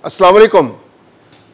अस्सलाम वालेकुम।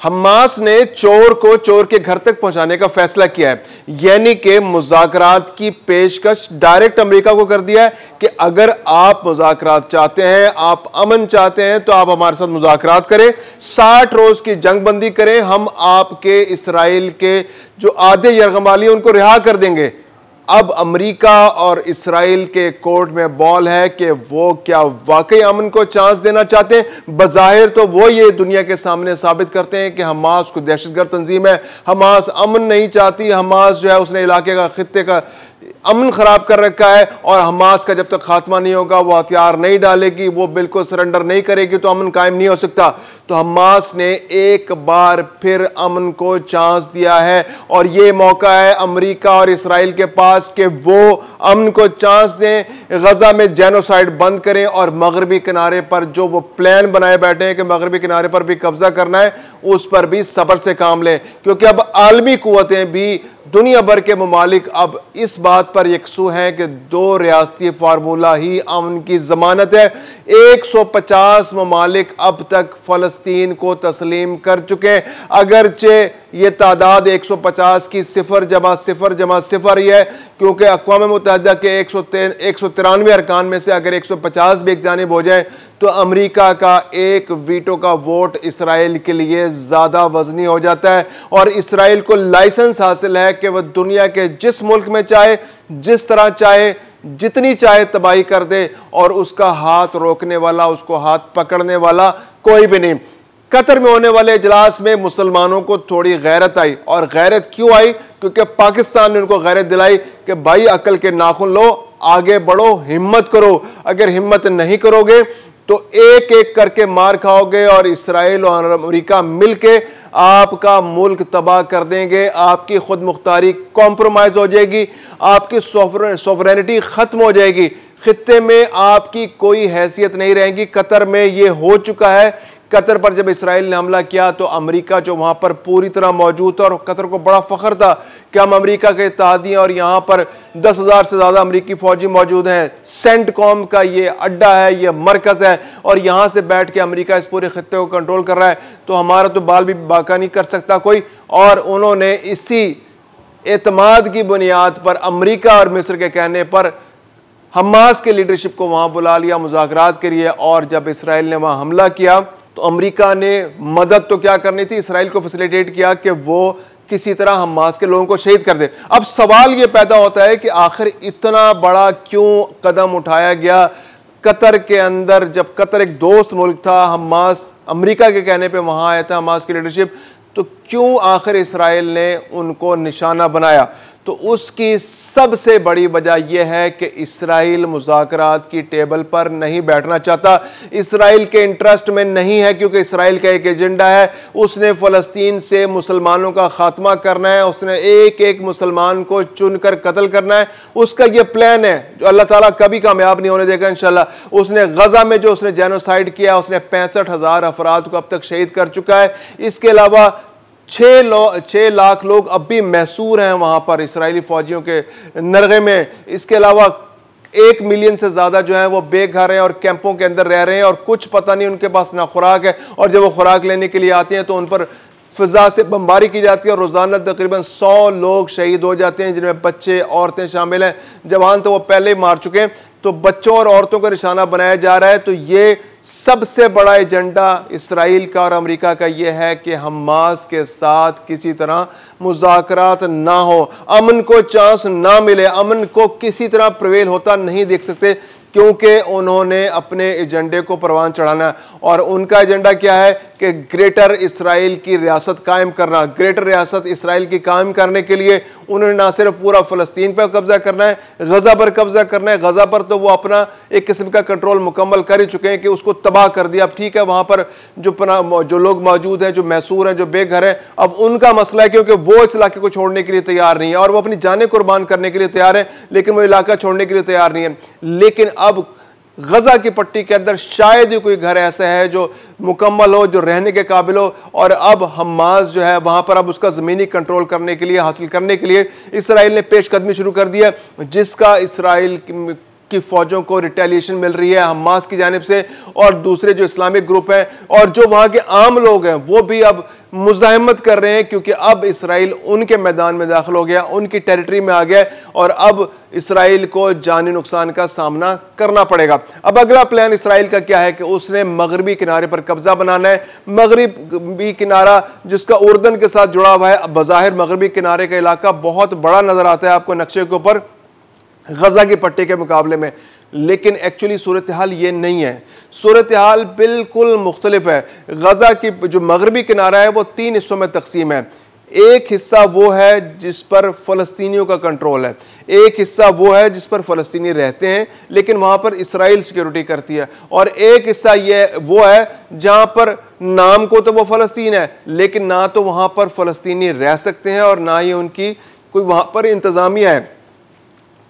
हमास ने चोर को चोर के घर तक पहुंचाने का फैसला किया है, यानी कि मुज़ाकरात की पेशकश डायरेक्ट अमेरिका को कर दिया है कि अगर आप मुज़ाकरात चाहते हैं, आप अमन चाहते हैं, तो आप हमारे साथ मुज़ाकरात करें, 60 रोज की जंग बंदी करें, हम आपके इसराइल के जो आधे यरगमाली उनको रिहा कर देंगे। अब अमेरिका और इसराइल के कोर्ट में बॉल है कि वो क्या वाकई अमन को चांस देना चाहते हैं। बज़ाहिर तो वो ये दुनिया के सामने साबित करते हैं कि हमास को दहशतगर्द तंजीम है, हमास अमन नहीं चाहती, हमास जो है उसने इलाके का खित्ते का अमन खराब कर रखा है और हमास का जब तक खात्मा नहीं होगा, वो हथियार नहीं डालेगी, वो बिल्कुल सरेंडर नहीं करेगी, तो अमन कायम नहीं हो सकता। तो हमास ने एक बार फिर अमन को चांस दिया है और ये मौका है अमेरिका और इसराइल के पास कि वो अमन को चांस दें, गजा में जेनोसाइड बंद करें और मगरबी किनारे पर जो वो प्लान बनाए बैठे हैं कि मगरबी किनारे पर भी कब्जा करना है, उस पर भी सब्र से काम लें, क्योंकि अब आलमी कुव्वतें भी, दुनिया भर के ममालिक अब इस बात पर यकसू हैं कि 2 रियासती फार्मूला ही अमन की जमानत है। 150 ममालिक अब तक फलस्तीन को तस्लीम कर चुके हैं, अगरचे ये तादाद 150 की 0 जमा 0 जमा 0 ही है, क्योंकि अक़वाम मुत्तहिदा के 193 अरकान में से अगर 150 भी एक जानिब हो जाए तो अमेरिका का एक वीटो का वोट इसराइल के लिए ज्यादा वजनी हो जाता है और इसराइल को लाइसेंस हासिल है कि वह दुनिया के जिस मुल्क में चाहे, जिस तरह चाहे, जितनी चाहे तबाही कर दे और उसका हाथ रोकने वाला, उसको हाथ पकड़ने वाला कोई भी नहीं। कतर में होने वाले इजलास में मुसलमानों को थोड़ी गैरत आई, और गैरत क्यों आई? क्योंकि पाकिस्तान ने उनको गैरत दिलाई कि भाई अकल के नाखून लो, आगे बढ़ो, हिम्मत करो। अगर हिम्मत नहीं करोगे तो एक एक करके मार खाओगे और इसराइल और अमेरिका मिलके आपका मुल्क तबाह कर देंगे, आपकी खुद मुख्तारी कॉम्प्रोमाइज हो जाएगी, आपकी सोवरेनिटी खत्म हो जाएगी, खित्ते में आपकी कोई हैसियत नहीं रहेगी। कतर में यह हो चुका है। कतर पर जब इसराइल ने हमला किया तो अमेरिका जो वहां पर पूरी तरह मौजूद था, और कतर को बड़ा फख्र था कि हम अमेरिका के इत्तेहादी हैं और यहां पर 10,000 से ज्यादा अमेरिकी फौजी मौजूद हैं, सेंटकॉम का ये अड्डा है, ये मरकज है, और यहां से बैठ के अमेरिका इस पूरे खित्ते को कंट्रोल कर रहा है, तो हमारा तो बाल भी बाका नहीं कर सकता कोई। और उन्होंने इसी एतमाद की बुनियाद पर, अमेरिका और मिस्र के कहने पर, हमास के लीडरशिप को वहां बुला लिया मुज़ाकरात के लिए। और जब इसराइल ने वहां हमला किया तो अमेरिका ने मदद तो क्या करनी थी, इसराइल को फैसिलिटेट किया कि वो किसी तरह हमास के लोगों को शहीद कर दे। अब सवाल यह पैदा होता है कि आखिर इतना बड़ा क्यों कदम उठाया गया कतर के अंदर, जब कतर एक दोस्त मुल्क था, हमास अमेरिका के कहने पे वहां आया था, हमास की लीडरशिप, तो क्यों आखिर इसराइल ने उनको निशाना बनाया? तो उसकी सबसे बड़ी वजह यह है कि इसराइल मुज़ाकरात की टेबल पर नहीं बैठना चाहता, इसराइल के इंटरेस्ट में नहीं है, क्योंकि इसराइल का एक एजेंडा है, उसने फ़लस्तीन से मुसलमानों का खात्मा करना है, उसने एक एक मुसलमान को चुनकर कत्ल करना है, उसका यह प्लान है जो अल्लाह ताला कभी कामयाब नहीं होने देगा इंशाल्लाह। उसने गजा में जो उसने जेनोसाइड किया, उसने 65,000 अफराद को अब तक शहीद कर चुका है। इसके अलावा 6 लाख लोग अब भी महसूर हैं वहां पर इसराइली फौजियों के नरगे में। इसके अलावा 1 मिलियन से ज्यादा जो है वो बेघर हैं और कैंपों के अंदर रह रहे हैं, और कुछ पता नहीं उनके पास ना खुराक है, और जब वो खुराक लेने के लिए आते हैं तो उन पर फिजा से बमबारी की जाती है और रोजाना तकरीबन 100 लोग शहीद हो जाते हैं, जिनमें बच्चे, औरतें शामिल हैं। जवान तो वो पहले ही मार चुके हैं, तो बच्चों और औरतों का निशाना बनाया जा रहा है। तो ये सबसे बड़ा एजेंडा इसराइल का और अमेरिका का यह है कि हमास के साथ किसी तरह मुज़ाकरात ना हो, अमन को चांस ना मिले, अमन को किसी तरह प्रिवेल होता नहीं देख सकते, क्योंकि उन्होंने अपने एजेंडे को परवान चढ़ाना है। और उनका एजेंडा क्या है कि ग्रेटर इसराइल की रियासत कायम करना। ग्रेटर रियासत इसराइल की कायम करने के लिए उन्होंने ना सिर्फ पूरा फ़लस्तीन पर कब्जा करना है, गजा पर कब्जा करना है। गजा पर तो वो अपना एक किस्म का कंट्रोल मुकम्मल कर ही चुके हैं कि उसको तबाह कर दिया। अब ठीक है, वहां पर जो लोग मौजूद हैं, जो महसूर हैं, जो बेघर हैं, अब उनका मसला है, क्योंकि वो इस इलाके को छोड़ने के लिए तैयार नहीं है और वो अपनी जानें कुर्बान करने के लिए तैयार है, लेकिन वो इलाका छोड़ने के लिए तैयार नहीं है। लेकिन अब गजा की पट्टी के अंदर शायद ही कोई घर ऐसा है जो मुकम्मल हो, जो रहने के काबिल हो, और अब हमास जो है वहां पर अब उसका जमीनी कंट्रोल करने के लिए, हासिल करने के लिए इसराइल ने पेशकदमी शुरू कर दिया, जिसका इसराइल की फौजों को रिटेलिएशन मिल रही है हमास की जानिब से, और दूसरे जो इस्लामिक ग्रुप हैं और जो वहां के आम लोग हैं वो भी अब मुजाहिमत कर रहे हैं, क्योंकि अब इसराइल उनके मैदान में दाखिल हो गया, उनकी टेरिटरी में आ गया और अब इसराइल को जानी नुकसान का सामना करना पड़ेगा। अब अगला प्लान इसराइल का क्या है कि उसने मगरबी किनारे पर कब्जा बनाना है। मगरबी किनारा जिसका उर्दन के साथ जुड़ा हुआ है, बज़ाहिर मगरबी किनारे का इलाका बहुत बड़ा नजर आता है आपको नक्शे के ऊपर गजा की पट्टी के मुकाबले में, लेकिन एक्चुअली सूरत हाल ये नहीं है। सूरत हाल बिल्कुल मुख्तलिफ है। गजा की जो मगरबी किनारा है वो 3 हिस्सों में तकसीम है। एक हिस्सा वो है जिस पर फलस्तीनियों का कंट्रोल है, एक हिस्सा वो है जिस पर फलस्तीनी रहते हैं लेकिन वहां पर इसराइल सिक्योरिटी करती है, और एक हिस्सा ये वो है जहां पर नाम को तो वो फलस्तीन है लेकिन ना तो वहां पर फलस्तीनी रह सकते हैं और ना ही उनकी कोई वहां पर इंतजामिया है।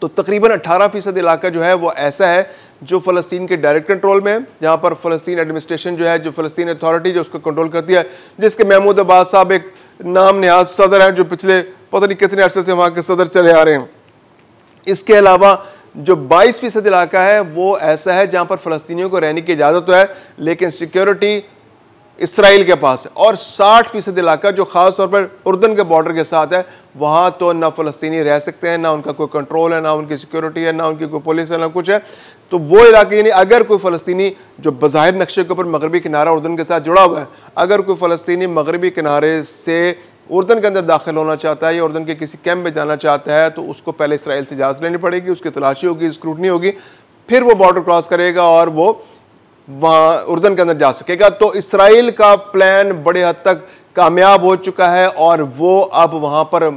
तो तकरीबन 18% इलाका जो है वो ऐसा है जो फ़लस्तीन के डायरेक्ट कंट्रोल में है, जहाँ पर फ़लस्तीन एडमिनिस्ट्रेशन जो है, जो फ़लस्तीन अथॉरिटी जो उसको कंट्रोल करती है, जिसके महमूद अब्बास साहब एक नाम निहाज सदर हैं जो पिछले पता नहीं कितने अरसे से वहाँ के सदर चले आ रहे हैं। इसके अलावा जो 22% इलाका है वो ऐसा है जहाँ पर फ़लस्तीनियों को रहने की इजाज़त तो है लेकिन सिक्योरिटी इसराइल के पास है, और 60% इलाका जो खास तौर पर उर्दन के बॉर्डर के साथ है, वहां तो ना फलस्तीनी रह सकते हैं, ना उनका कोई कंट्रोल है, ना उनकी सिक्योरिटी है, ना उनकी कोई पुलिस है, ना कुछ है। तो वो इलाके यानी अगर कोई फलस्तीनी जो बज़ाहिर नक्शे के ऊपर मगरबी किनारा उर्दन के साथ जुड़ा हुआ है, अगर कोई फलस्तीनी मगरबी किनारे से उर्दन के अंदर दाखिल होना चाहता है या उर्दन के किसी कैंप में जाना चाहता है तो उसको पहले इसराइल से इजाज़त लेनी पड़ेगी, उसकी तलाशी होगी, स्क्रूटनी होगी, फिर वो बॉर्डर क्रॉस करेगा और वो वहां उर्दन के अंदर जा सकेगा। तो इसराइल का प्लान बड़े हद तक कामयाब हो चुका है और वो अब वहां पर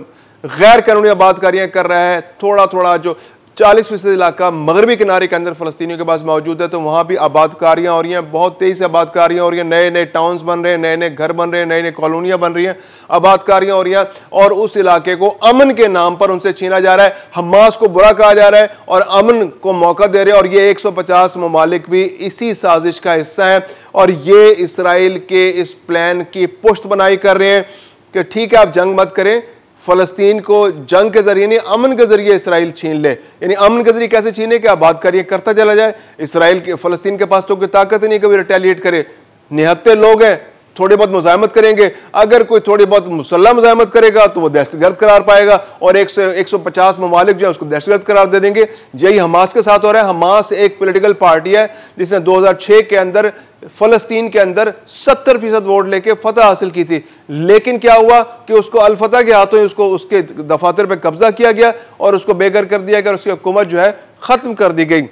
गैर कानूनी आबादकारियां कर रहा है। थोड़ा थोड़ा जो 40% इलाका मगरबी किनारे के अंदर फलस्तीनियों के पास मौजूद है, तो वहां भी आबादकारियां हो रही हैं, बहुत तेजी से आबादकारियां हो रही हैं, नए नए टाउन्स बन रहे हैं, नए नए घर बन रहे हैं, नई नई कॉलोनियां बन रही हैं, आबादकारियां हो रही हैं, और उस इलाके को अमन के नाम पर उनसे छीना जा रहा है। हमास को बुरा कहा जा रहा है और अमन को मौका दे रहे हैं, और ये 150 ममालिक भी इसी साजिश का हिस्सा है और ये इसराइल के इस प्लान की पुष्ट बनाई कर रहे हैं कि ठीक है आप जंग मत करें, फलस्तीन को जंग के जरिए नहीं अमन के जरिए इसराइल छीन ले। यानी अमन के जरिए कैसे छीने कि आबादकारियां करता चला जाए। इसराइल के फलस्तीन के पास तो कोई ताकत नहीं कभी रिटेलिएट करे, निहत्ते लोग हैं, थोड़ी बहुत मुजाहिमत करेंगे, अगर कोई थोड़ी बहुत मुसल्लह मुजाहिमत करेगा तो वो दहशतगर्द करार पाएगा और 150 ममालिक जो है उसको दहशतगर्द करार दे देंगे। यही हमास के साथ हो रहा है। हमास एक पॉलिटिकल पार्टी है जिसने 2006 के अंदर फलस्तीन के अंदर 70% वोट लेके फतह हासिल की थी, लेकिन क्या हुआ कि उसको अल फतह के हाथों ही उसको उसके दफातर पे कब्जा किया गया और उसको बेघर कर दिया गया, उसकी हुकूमत जो है खत्म कर दी गई।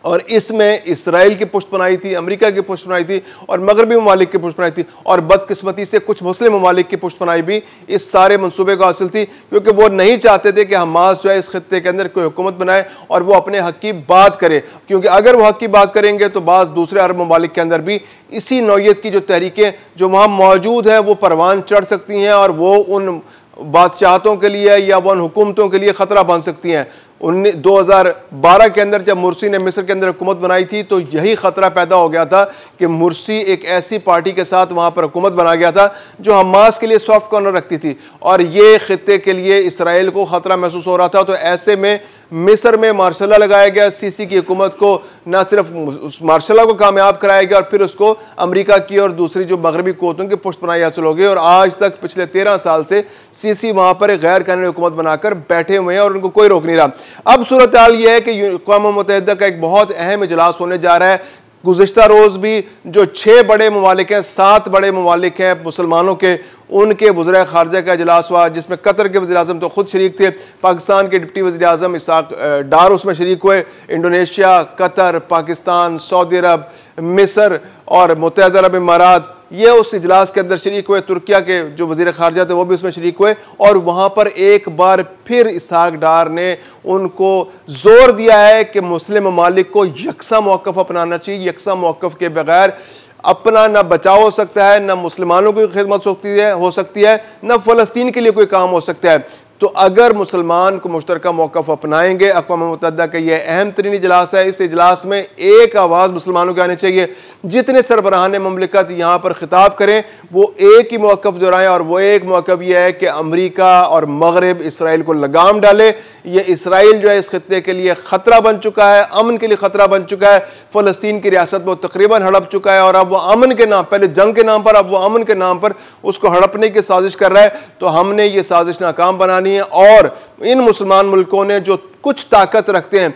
और इसमें इसराइल की पुष्ट बनाई थी, अमेरिका की पुष्ट बनाई थी और मगरबी ममालिक की पुष्ट बनाई थी, और बदकिस्मती से कुछ मुस्लिम ममालिक की पुष्ट बनाई भी इस सारे मंसूबे को हासिल थी, क्योंकि वो नहीं चाहते थे कि हमास जो है इस खत्ते के अंदर कोई हुकूमत बनाए और वो अपने हक की बात करे, क्योंकि अगर वो हक की बात करेंगे तो बाज़ दूसरे अरब ममालिक के अंदर भी इसी नौयत की जो तहरीकें जो वहाँ मौजूद हैं वो परवान चढ़ सकती हैं और वो उन बादशाहतों के लिए या वो उन हुकूमतों के लिए ख़तरा बन सकती हैं। 2012 के अंदर जब मुर्सी ने मिस्र के अंदर हुकूमत बनाई थी तो यही खतरा पैदा हो गया था कि मुर्सी एक ऐसी पार्टी के साथ वहां पर हुकूमत बना गया था जो हमास के लिए सॉफ्ट कॉर्नर रखती थी और ये खित्ते के लिए इसराइल को खतरा महसूस हो रहा था। तो ऐसे में मिस्र में मार्शल लगाया गया, सीसी की हुकूमत को न सिर्फ उस मार्शल को कामयाब कराया गया और फिर उसको अमेरिका की और दूसरी जो मगरबी कुव्वतों की पुष्ट बनाई हासिल हो गई, और आज तक पिछले 13 साल से सीसी वहां पर एक गैर कानूनी हुकूमत बनाकर बैठे हुए हैं और उनको कोई रोक नहीं रहा। अब सूरत हाल यह है कि अक़वाम मुत्तहिदा का एक बहुत अहम इजलास होने जा रहा है। गुज़िश्ता रोज़ भी जो 6 बड़े ममालिक हैं, 7 बड़े ममालिक हैं मुसलमानों के, उनके वज़ीर ख़ारजा का इजलास हुआ जिसमें कतर के वज़ीर आज़म तो खुद शरीक थे, पाकिस्तान के डिप्टी वज़ीर आज़म इसाक डार उसमें शरीक हुए, इंडोनेशिया, कतर, पाकिस्तान, सऊदी अरब, मिस्र और मुत्तहिदा अरब इमारात ये उस इजलास के अंदर शरीक हुए। तुर्किया के जो वज़ीर ख़ारजा थे वो भी उसमें शरीक हुए और वहाँ पर एक बार फिर इसाक डार ने उनको जोर दिया है कि मुस्लिम ममालिक को यकसा मौक़िफ़ अपनाना चाहिए। यकसा मौक़िफ़ के बगैर अपना न बचाव हो सकता है, न मुसलमानों की खिदमत हो सकती है, न फ़लस्तीन के लिए कोई काम हो सकता है। तो अगर मुसलमान को मुश्तरका मौक़िफ़ अपनाएंगे, अक़वाम मुत्तहिदा का यह अहम तरीन इजलास है, इस इजलास में एक आवाज़ मुसलमानों की आनी चाहिए। जितने सरबराहान ममलिकत यहाँ पर खिताब करें वो एक ही मौक़िफ़ दोहराएं और वो एक मौक़िफ़ यह है कि अमरीका और मगरब इसराइल को लगाम डाले। ये इसराइल जो है इस खित्ते के लिए खतरा बन चुका है, अमन के लिए खतरा बन चुका है। फ़लस्तीन की रियासत वो तकरीबन हड़प चुका है और अब वो अमन के नाम, पहले जंग के नाम पर, अब वो अमन के नाम पर उसको हड़पने की साजिश कर रहा है। तो हमने ये साजिश नाकाम बनानी है और इन मुसलमान मुल्कों ने जो कुछ ताकत रखते हैं,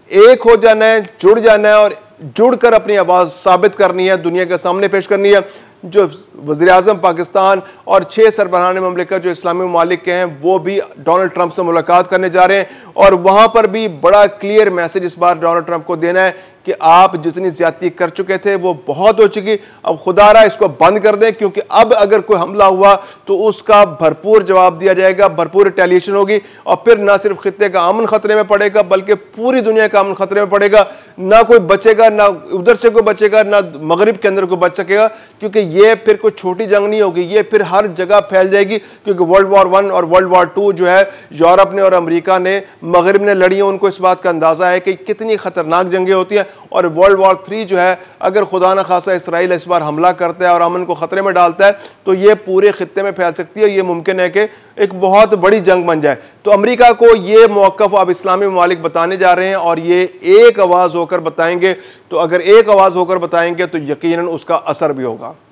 एक हो जाना है, जुड़ जाना है और जुड़कर अपनी आवाज़ साबित करनी है, दुनिया के सामने पेश करनी है। जो वज़ीर-ए-आज़म पाकिस्तान और 6 सरबराहान ममलिकत जो इस्लामी ममालिक के हैं वो भी डोनाल्ड ट्रंप से मुलाकात करने जा रहे हैं और वहाँ पर भी बड़ा क्लियर मैसेज इस बार डोनाल्ड ट्रंप को देना है कि आप जितनी ज्यादती कर चुके थे वो बहुत हो चुकी, अब खुदारा इसको बंद कर दें, क्योंकि अब अगर कोई हमला हुआ तो उसका भरपूर जवाब दिया जाएगा, भरपूर रिटेलिएशन होगी और फिर ना सिर्फ खित्ते का अमन खतरे में पड़ेगा बल्कि पूरी दुनिया का अमन खतरे में पड़ेगा। ना कोई बचेगा, ना उधर से कोई बचेगा, ना मगरिब के अंदर कोई बच सकेगा, क्योंकि ये फिर कोई छोटी जंग नहीं होगी, ये फिर हर जगह फैल जाएगी। क्योंकि वर्ल्ड वॉर 1 और वर्ल्ड वॉर 2 जो है यूरोप ने और अमेरिका ने, मगरिब ने लड़ी है, उनको इस बात का अंदाजा है कि कितनी खतरनाक जंगें होती हैं। और वर्ल्ड वॉर 3 जो है, अगर खुदा न खासा इसराइल इस बार हमला करता है और अमन को खतरे में डालता है तो ये पूरे खित्ते में फैल सकती है। ये मुमकिन है कि एक बहुत बड़ी जंग बन जाए। तो अमेरिका को ये मौक़िफ़ अब इस्लामी ममालिक बताने जा रहे हैं और ये एक आवाज़ होकर बताएंगे। तो अगर एक आवाज़ होकर बताएंगे तो यकीनन उसका असर भी होगा।